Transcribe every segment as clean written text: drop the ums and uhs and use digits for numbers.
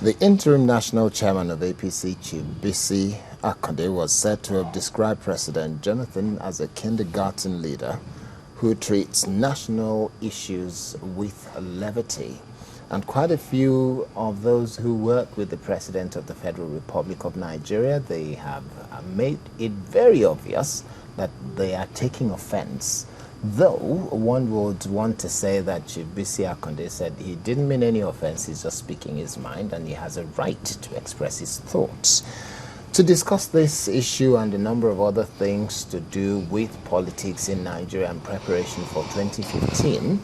The interim national chairman of APC, Chief Bisi Akande, was said to have described President Jonathan as a kindergarten leader who treats national issues with levity. And quite a few of those who work with the President of the Federal Republic of Nigeria, they have made it very obvious that they are taking offense. Though one would want to say that Chief Bisi Akande said he didn't mean any offense, he's just speaking his mind and he has a right to express his thoughts. To discuss this issue and a number of other things to do with politics in Nigeria and preparation for 2015,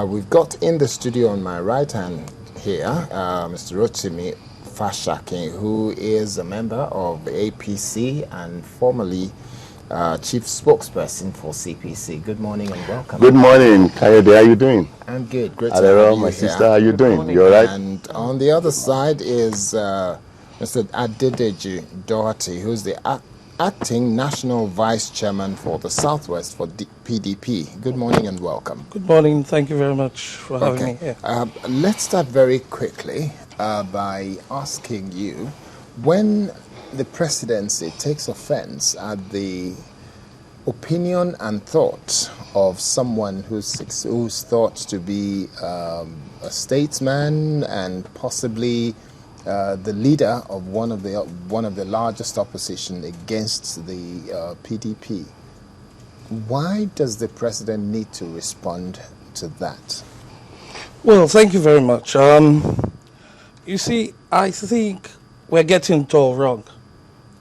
we've got in the studio on my right hand here, Mr. Rotimi Fashakin, who is a member of APC and formerly Chief Spokesperson for CPC. Good morning and welcome. Good morning, Kayode. How are you doing? I'm good. Great to Hello, have you my here. sister. How are you doing? Morning. You all right? And on the other side is Mr. Adedeji Doherty, who's the acting national vice chairman for the Southwest for PDP. Good morning and welcome. Good morning. Thank you very much for having me here. Let's start very quickly by asking you, when the presidency takes offense at the opinion and thought of someone who's thought to be a statesman and possibly the leader of one of the largest opposition against the PDP, why does the president need to respond to that? Well, thank you very much. You see, I think we're getting it all wrong,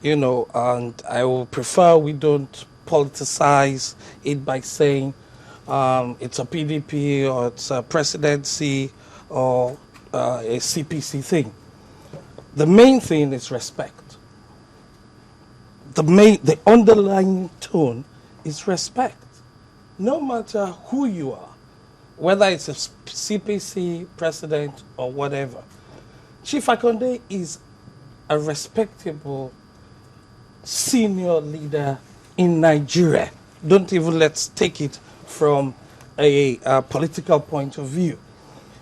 and I will prefer we don't politicize it by saying it's a PDP or it's a presidency or a CPC thing. The main thing is respect. The underlying tone is respect. No matter who you are, whether it's a CPC president or whatever, Chief Akande is a respectable senior leader in Nigeria. Don't even let's take it from a political point of view.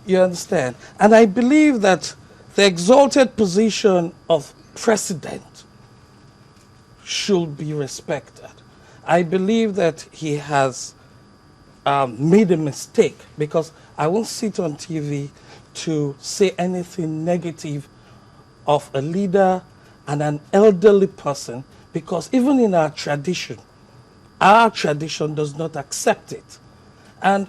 You understand? And I believe that the exalted position of president should be respected. I believe that he has made a mistake, because I won't sit on TV to say anything negative of a leader and an elderly person, because even in our tradition does not accept it. And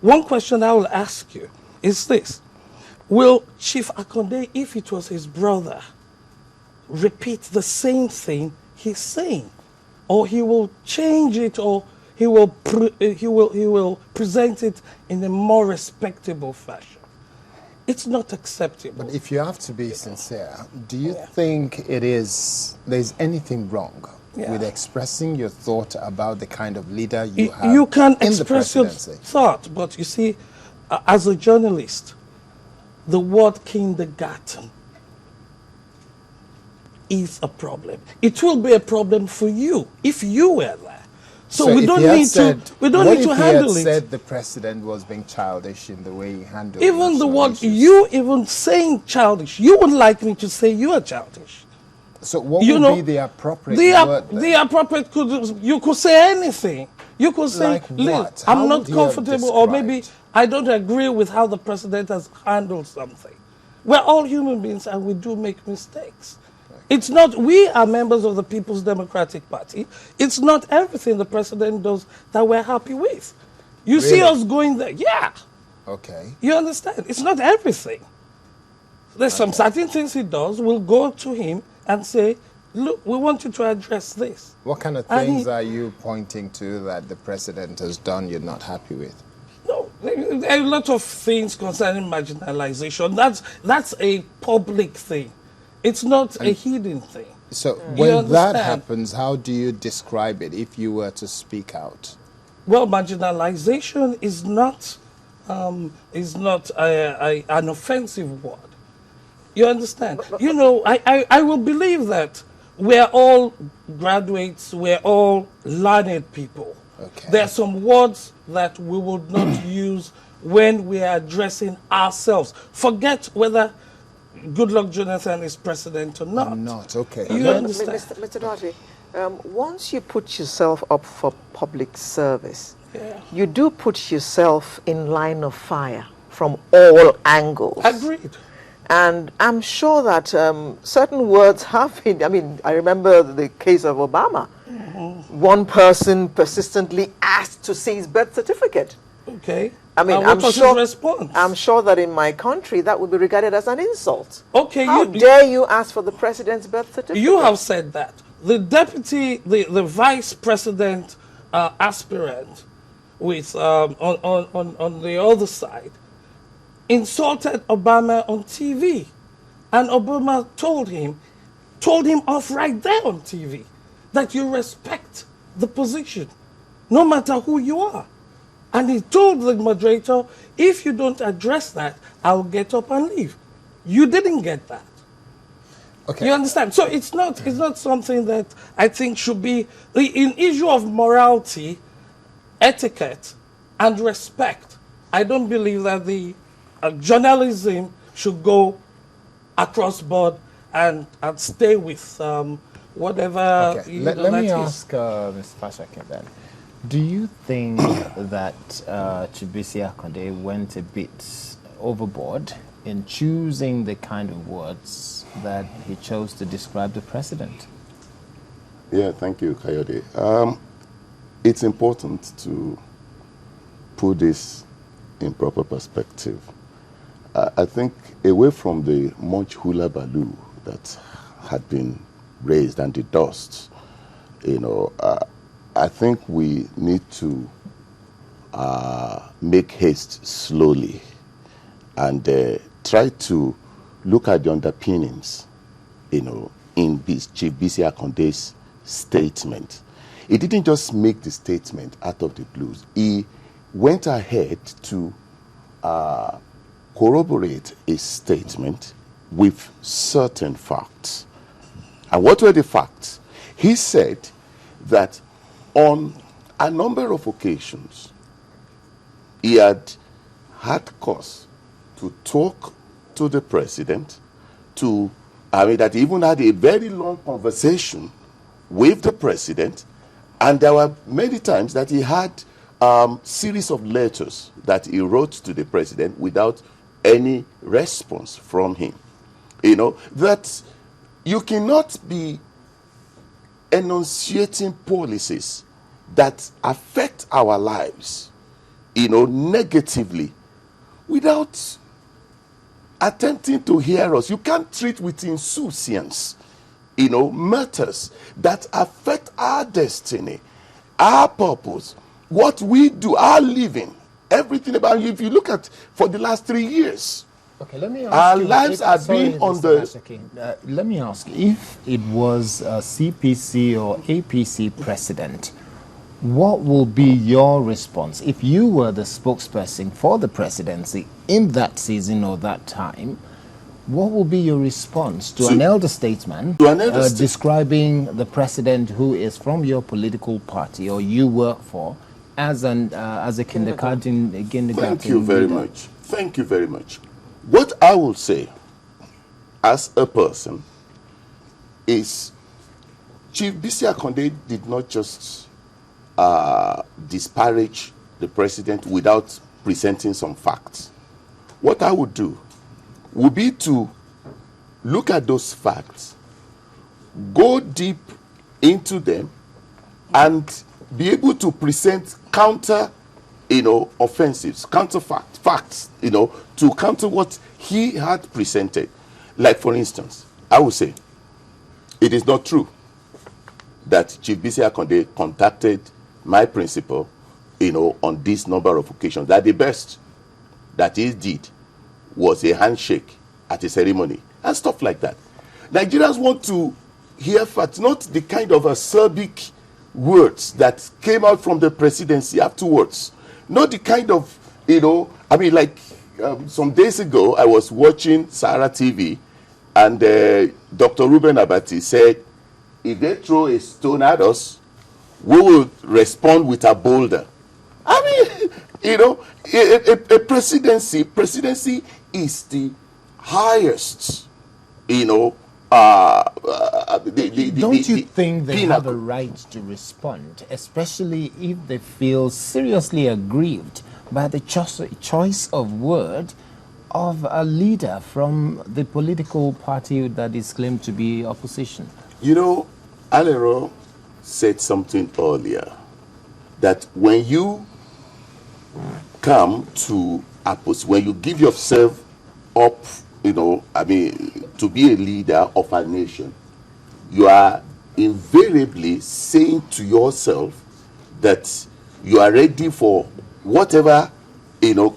one question I will ask you is this: will Chief Akande, if it was his brother, repeat the same thing he's saying, or he will change it, or he will present it in a more respectable fashion? It's not acceptable. But if you have to be sincere, do you think there's anything wrong with expressing your thought about the kind of leader you have? You can in express the your presidency? thought, but you see, as a journalist, the word kindergarten is a problem. It will be a problem for you if you were there. So we don't need to handle it. What if he had said the president was being childish in the way he handled even the word issues? you even saying childish, you would like me to say you are childish. So what would be the appropriate word then? The appropriate you could say anything. You could say, Like what? I'm How not would you have comfortable, or maybe described? I don't agree with how the president has handled something. We're all human beings and we do make mistakes. It's not, we are members of the People's Democratic Party. It's not everything the president does that we're happy with. You see us going there, yeah. Okay. You understand? It's not everything. There's some certain things he does. We'll go to him and say, look, we want you to address this. What kind of things are you pointing to that the president has done you're not happy with? No, there are a lot of things concerning marginalization. That's a public thing. It's not a hidden thing. So when that happens, how do you describe it if you were to speak out? Well, marginalization is not an offensive word. You understand? You know, I will believe that we're all graduates, we're all learned people. Okay. There are some words that we would not use when we are addressing ourselves. Forget whether Goodluck Jonathan is president or not. Not, okay. You understand? Mr. Doherty, once you put yourself up for public service, you do put yourself in line of fire from all angles. Agreed. And I'm sure that certain words have been, I mean, I remember the case of Obama. One person persistently asked to see his birth certificate. Okay. I mean, what was his response? I'm sure that in my country that would be regarded as an insult. Okay. How dare you ask for the president's birth certificate? You have said that. The deputy, the vice president aspirant with on the other side insulted Obama on TV. And Obama told him off right there on TV that you respect the position, no matter who you are. And he told the moderator, if you don't address that, I'll get up and leave. You didn't get that. Okay. You understand? So it's not something that I think should be an issue of morality, etiquette, and respect. I don't believe that the journalism should go across board and stay with whatever. Okay. Let me ask Mr. Fashake then. Do you think that Chibisi Akande went a bit overboard in choosing the kind of words that he chose to describe the president? Yeah, thank you, Kayode. It's important to put this in proper perspective. I think away from the much hula baloo that had been raised and the dust, I think we need to make haste slowly and try to look at the underpinnings, in Chief Bisi Akonde's statement. He didn't just make the statement out of the blues. He went ahead to corroborate his statement with certain facts. And what were the facts? He said that on a number of occasions, he had cause to talk to the president, that he even had a very long conversation with the president, and there were many times that he had series of letters that he wrote to the president without any response from him. That you cannot be enunciating policies that affect our lives, negatively without attempting to hear us. You can't treat with insouciance, matters that affect our destiny, our purpose, what we do, our living, everything about you. If you look at for the last 3 years, okay, let me ask our you, lives have been on the... let me ask, if it was a CPC or APC president, what will be your response if you were the spokesperson for the presidency in that season or that time? What will be your response to an elder statesman describing the president who is from your political party or you work for as a kindergarten Thank you very leader? much. Thank you very much. What I will say as a person is Chief Bisi Akonde did not just disparage the president without presenting some facts. What I would do would be to look at those facts, go deep into them, and be able to present counter offensives, facts, to counter what he had presented. Like, for instance, I would say, it is not true that Chief Bisi Akonde contacted my principal, on this number of occasions. That the best that he did was a handshake at a ceremony and stuff like that. Nigerians want to hear facts, not the kind of acerbic words that came out from the presidency afterwards. Not the kind of, some days ago, I was watching Sahara TV, and Dr. Ruben Abati said, if they throw a stone at us, we will respond with a boulder. A presidency is the highest, Don't you think they have a pinnacle. right to respond, especially if they feel seriously aggrieved by the choice of word of a leader from the political party that is claimed to be opposition? Alero said something earlier, that when you come to when you give yourself up, to be a leader of a nation, you are invariably saying to yourself that you are ready for whatever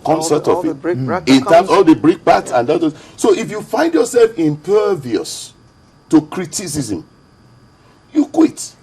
comes out all of the it, bric-a-brac in that terms comes. all the brick parts and others. So if you find yourself impervious to criticism, you quit.